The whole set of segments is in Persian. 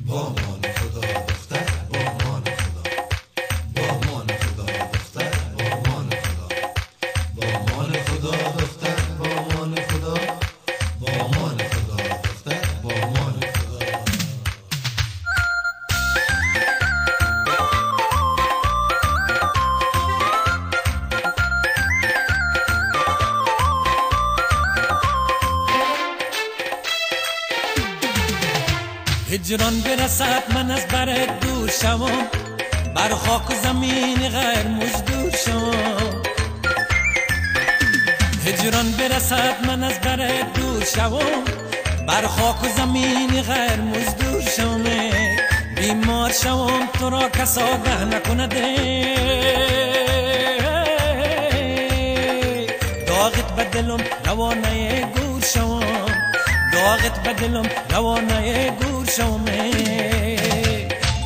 با مان خدا دختر، با مان خدا، با مان خدا دختر، با مان خدا، با مان خدا دختر، با مان خدا، با مان خدا دختر، با مان خدا. هجران برسد من از برت دور شوم، بر خاک و زمین غیر مزدور شوم. هجران برسد من از برت دور شوم، بر خاک و زمین غیر مزدور شوم. بیمار شوم تو را کس آگه نکنده، داغت بدلم روانه گور شوم، داغت بدلم روانه گور شوم.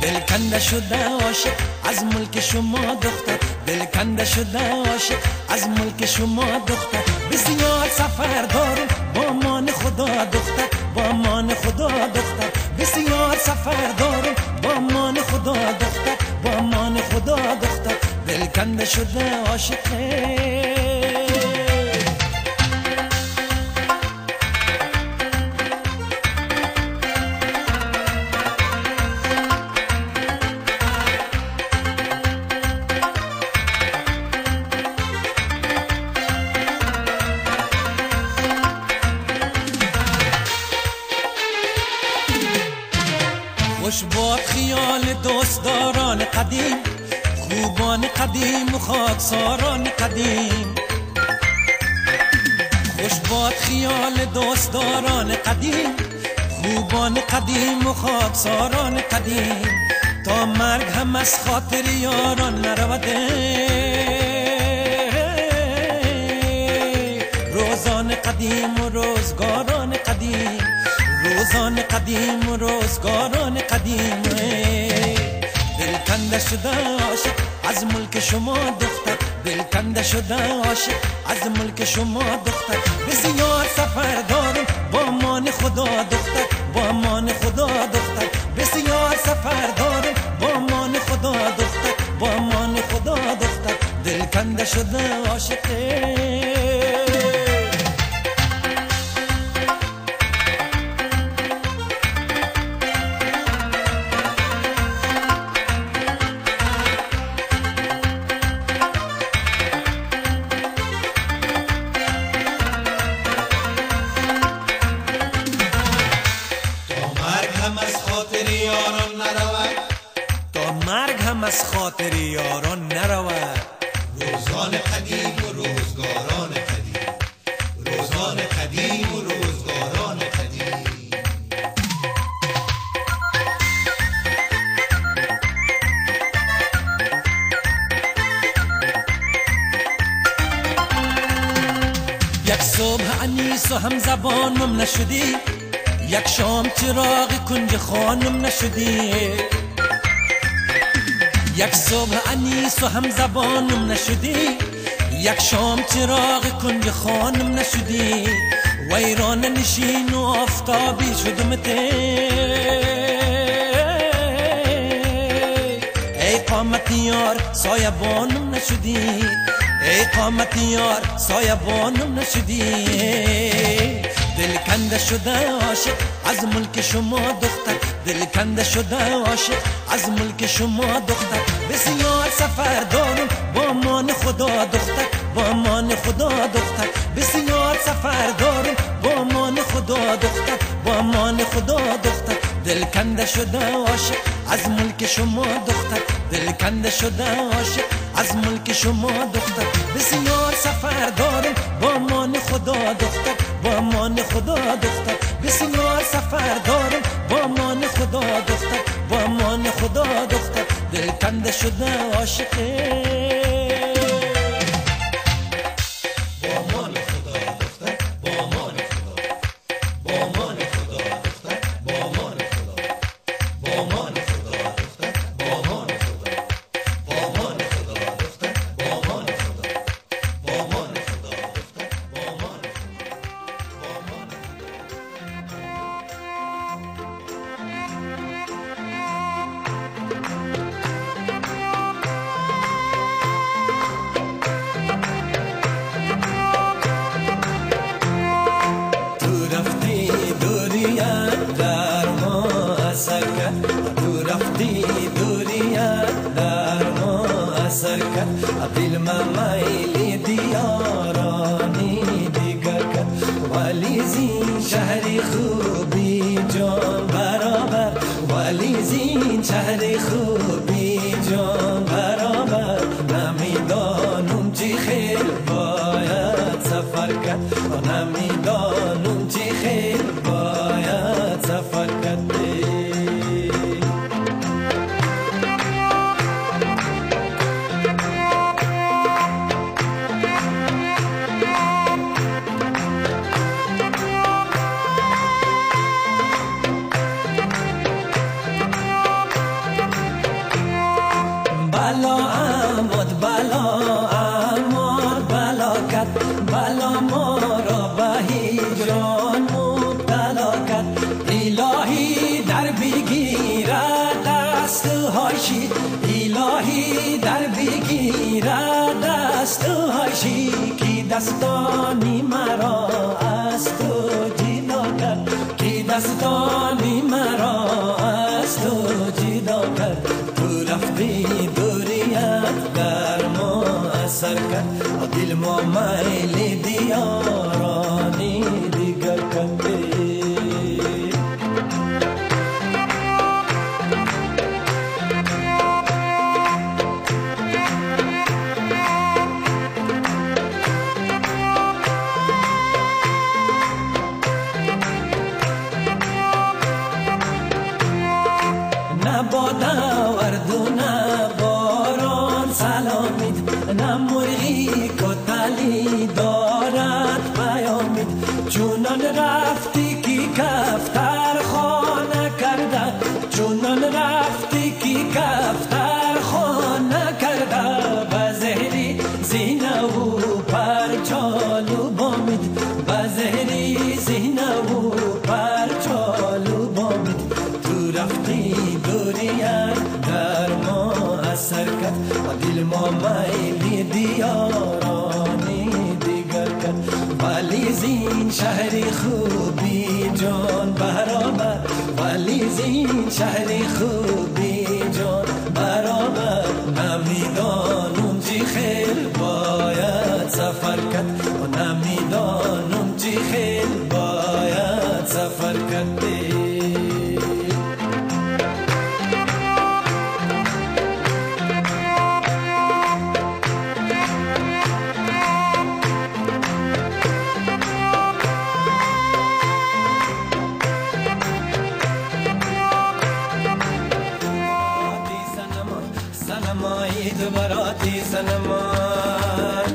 دل کنده شده عاشق از ملک شما دختر، دل کنده شده عاشق از ملک شما دختر. بسیار سفر دارم با مان خدا دختر، با مان خدا دختر. بسیار سفر دارم با مان خدا دختر، با مان خدا دختر. دل کنده شده عاشقه. خوش باد خیال دوستداران قدیم، خوبان قدیم و خاکساران قدیم. خوش باد خیال دوستداران قدیم، خوبان قدیم و خاکساران قدیم. تا مرگ هم از خاطر یاران نروده، روزان قدیم و روزگاران قدیم، روزان قدیم و روزگاران قدیم. دل کنده شده عاشق از ملک شما دختر، دل کنده شده عاشق از ملک شما دختر. بسیار سفر دارم با مان خدا دختر، با مان خدا دختر. بسیار سفر دارم با مان خدا دختر، با مان خدا دختر. دل کنده شده عاشقه. تا مرگ هم از خاطر یاران نرود. روزان قدیم و روزگاران قدیم، روزان قدیم و روزگاران قدیم. یک صبح انیس و هم زبانم نشدی، یک شام چراغ کنج خانم نشدی. یک صبح انیس و هم زبانم نشدی، یک شام چراغ کنج خانم نشدی. ویران نشین و آفتابی شدم ته، ای قامت یار سایبانم نشدی، ای قامت یار سایبانم نشدی. دل کنده شده عاشق از ملک شما دختر، دل کنده شده عاشق از ملک شما دختر. بسیار سفر دارم با مان خدا دختر، با مان خدا دختر. بسیار سفر دارم با مان خدا دختر، با مان خدا دختر. دل کنده شده عاشق از ملک شما دختر، دل کنده شده عاشق از ملک شما دختر. بسیار سفر دارم با مان خدا دختر، با مان خدا دختر. بسیار سفر دارم با مان خدا دختر، با مان خدا دختر. دل کنده شده عاشقه. دل میلی دیارانی دیگر کرد ولی زین شهر خوبی جان برابر ولی زین شهر خوبی جان برابر نمیدانم چی خیر باید سفر کرد نمیدانم چی خیر باید سفر کرد بلا آمد بلا آمد بلا کرد بلا ما را به هجران مبتلا کرد الهی در بگیرد دستهایشی الهی در بگیرد دستهایشی کی دستانی مرا از تو جدا کرد کی دستانی مرا از تو جدا کرد تو رفتی دوریت در ما اثر کرد دل ما میل دیارانی دیگر کرد نه باد آورد و نه باران سلامید نه مرغی کتلی دارد پیامید چونان رفتی کی کفتر خانه کرده چونان رفتی کی کفتر خانه کرده به زهری زینه و پرچالو بامید به زهری زینه و پرچالو بامید تو رفتی دوریت در ما اثر کرد دل ما میلی دیارانی دیگر کرد ولی زین شهر خوبی جان برابر ولی زین شهر خوبی جان برابر نمیدانم چی خیر باید سفر کرد و نمیدانم چی خیر باید سفر کرد براتی سنمان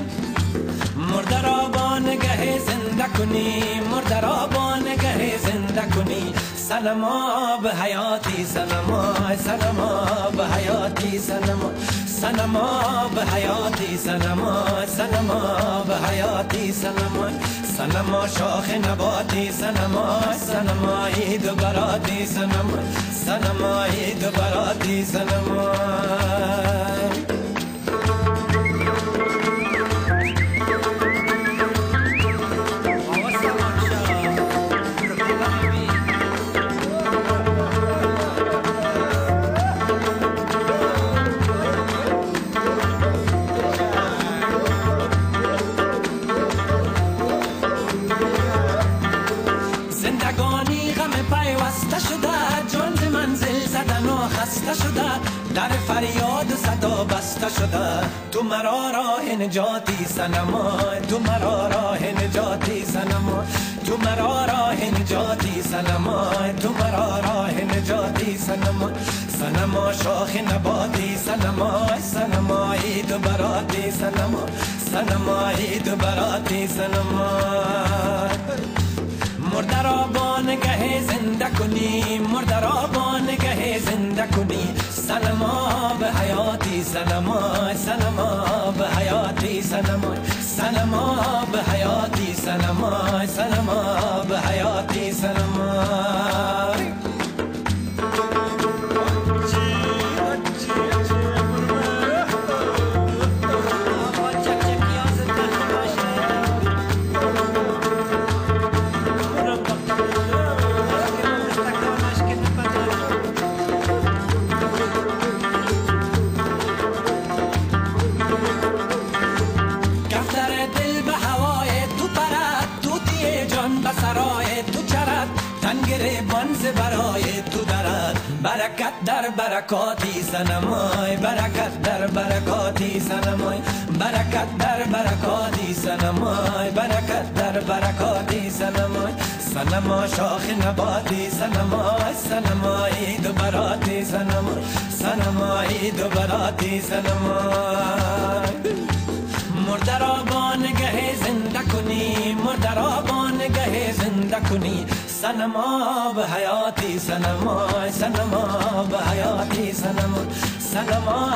مردرابان گه زنده کنی مردرابان گه زنده کنی سنما به حیاتی سنما سنما به حیاتی سنما سنما به حیاتی سنما سنما به حیاتی سنما سنما شاخ نباتی سنما سنما عید براتی سنما سنما عید براتی سنما در فریاد و صدا بسته شده تو مرا راه نجاتی سنما تو مرا راه نجاتی سنما تو مرا راه نجاتی سنما تو مرا راه نجاتی سنما سنما شاخ نباتی سنما سنما عید و براتی سنما سنما عید و براتی سنما مردرابان گه زنده کنی مردرابان گه زنده کنی سنما به حیاتی سنما سنما به حیاتی سنما سنما به حیاتی سنما سنما به حیاتی سنما برکت در برکاتی سنمای، برکت در برکاتی سنمای، برکت در برکاتی سنمای، برکت در برکاتی سنمای. سنما شاخ نباتی سنمای، سنمای دو براتی سنمای، سنمای دو براتی سنمای. مردرابان گه زنده کنی، مردرابان گه زنده کنی، سنما به حیاتی سنمای، سنما به حیاتی سنمای، سنما